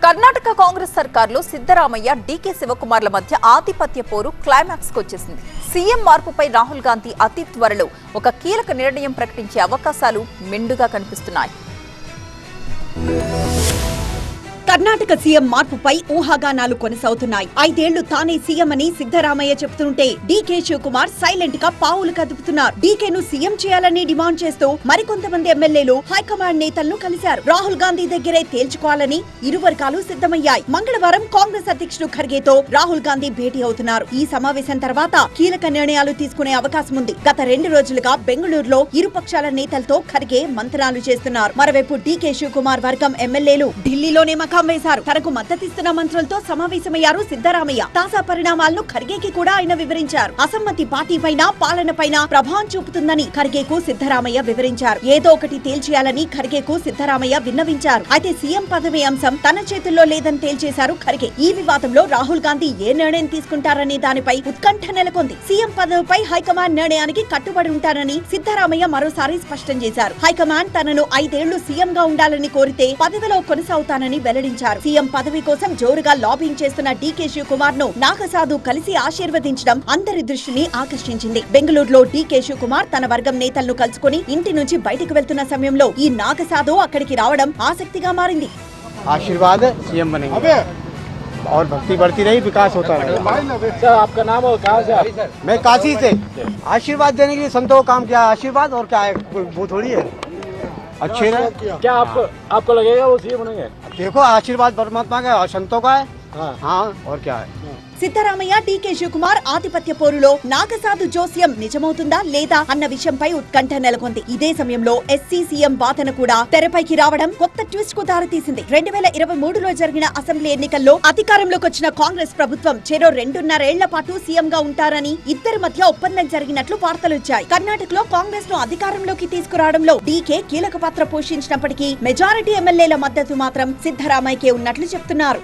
Karnataka Congress సర్కార్లో Siddaramaiah, DK శివకుమార్ల మధ్య ఆధిపత్య పోరు క్లైమాక్స్ కు వచ్చేసింది. సీఎం మార్పుపై రాహుల్ గాంధీ అతి త్వరలో ఒక కీలక నిర్ణయం ప్రకటించే అవకాశాలు మెండుగా కనిపిస్తున్నాయి. కర్ణాటక సీఎం మార్పుపై ఊహాగానాలు కొనసాగుతున్నాయి. 5 ఏళ్లు తానే సీఎం అని సిద్ధరామయ్య చెబుతుంటే డీకే శివకుమార్ సైలెంట్ గా పావులు కదుపుతున్నారు. డీకేను సీఎం చేయాలని డిమాండ్ చేస్తూ మరికొంతమంది ఎమ్మెల్యేలు హైకమాండ్ నేతలను కలిశారు. రాహుల్ గాంధీ దగ్గరే తేల్చుకోవాలని ఇరు వర్గాలు సిద్ధమయ్యాయి. మంగళవారం కాంగ్రెస్ అధ్యక్షుడు ఖర్గేతో రాహుల్ గాంధీ భేటీ అవుతున్నారు. ఈ సమావేశం తర్వాత కీలక నిర్ణయాలు తీసుకునే అవకాశం ఉంది. గత 2 రోజులుగా బెంగళూరులో ఇరుపక్షాల నేతలతో ఖర్గే మంత్రాలు చేస్తున్నారు. మరోవైపు డీకే శివకుమార్ వర్గం ఎమ్మెల్యేలు ఢిల్లీలోనే వేశారు. తనకు మద్దతిస్తున్న మంత్రులతో సమావేశమయ్యారు సిద్ధరామయ్య. తాజా పరిణామాలను ఖర్గేకి కూడా ఆయన వివరించారు. అసమ్మతి పార్టీపైన, పాలనపైన ప్రభావం చూపుతుందని ఖర్గేకు సిద్ధరామయ్య వివరించారు. ఏదో ఒకటి తేల్చేయాలని ఖర్గేకు సిద్ధరామయ్య విన్నవించారు. అయితే సీఎం పదవి అంశం తన చేతుల్లో లేదని తేల్చేశారు ఖర్గే. ఈ వివాదంలో రాహుల్ గాంధీ ఏ నిర్ణయం తీసుకుంటారనే దానిపై ఉత్కంఠ నెలకొంది. సీఎం పదవిపై హైకమాండ్ నిర్ణయానికి కట్టుబడి ఉంటారని సిద్ధరామయ్య మరోసారి స్పష్టం చేశారు. హైకమాండ్ తనను 5 ఏళ్లు సీఎం గా ఉండాలని కోరితే పదవిలో కొనసాగుతానని వెల్లడించారు. సీఎం పదవి కోసం జోరుగా లాబింగ్ చేస్తున్న డీకే శివకుమార్ ను నాగసాధు కలిసి ఆశీర్వదించడం అందరి దృష్టిని ఆకర్షించింది. బెంగళూరులో డీకే శివకుమార్ తన వర్గం నేతలను కలుసుకుని ఇంటి నుంచి బయటకు వెళ్తున్న సమయంలో ఈ నాగసాధు అక్కడికి రావడం ఆసక్తిగా మారింది. आशीर्वाद सीएम बनेंगे और भक्ति बढ़ती रही, विकास होता रहेगा। सर आपका नाम और कहाँ से? मैं काशी से। आशीर्वाद देने के लिए संतों को काम किया, आशीर्वाद और क्या है, वो थोड़ी है। अच्छे ना क्या आपको लगेगा वो सीएम बनेंगे? देखो आशीर्वाद परमात्मा का और संतों का है। हाँ और क्या है। సిద్ధరామయ్య, డీకే శివకుమార్ ఆధిపత్య పోరులో నాగసాధు జోస్యం నిజమవుతుందా లేదా అన్న విషయంపై ఉత్కంఠ నెలకొంది. ఇదే సమయంలో ఎస్సీ సీఎం వాదన కూడా తెరపైకి రావడం కొత్త ట్విస్ట్ కు దారితీసింది. 2023లో జరిగిన అసెంబ్లీ ఎన్నికల్లో అధికారంలోకి వచ్చిన కాంగ్రెస్ ప్రభుత్వం చెరో 2.5 ఏళ్ల పాటు సీఎం గా ఉంటారని ఇద్దరి మధ్య ఒప్పందం జరిగినట్లు వార్తలొచ్చాయి. కర్ణాటకలో కాంగ్రెస్ ను అధికారంలోకి తీసుకురావడంలో డీకే కీలక పాత్ర పోషించినప్పటికీ మెజారిటీ ఎమ్మెల్యేల మద్దతు మాత్రం సిద్ధరామయ్యకే ఉన్నట్లు చెప్తున్నారు.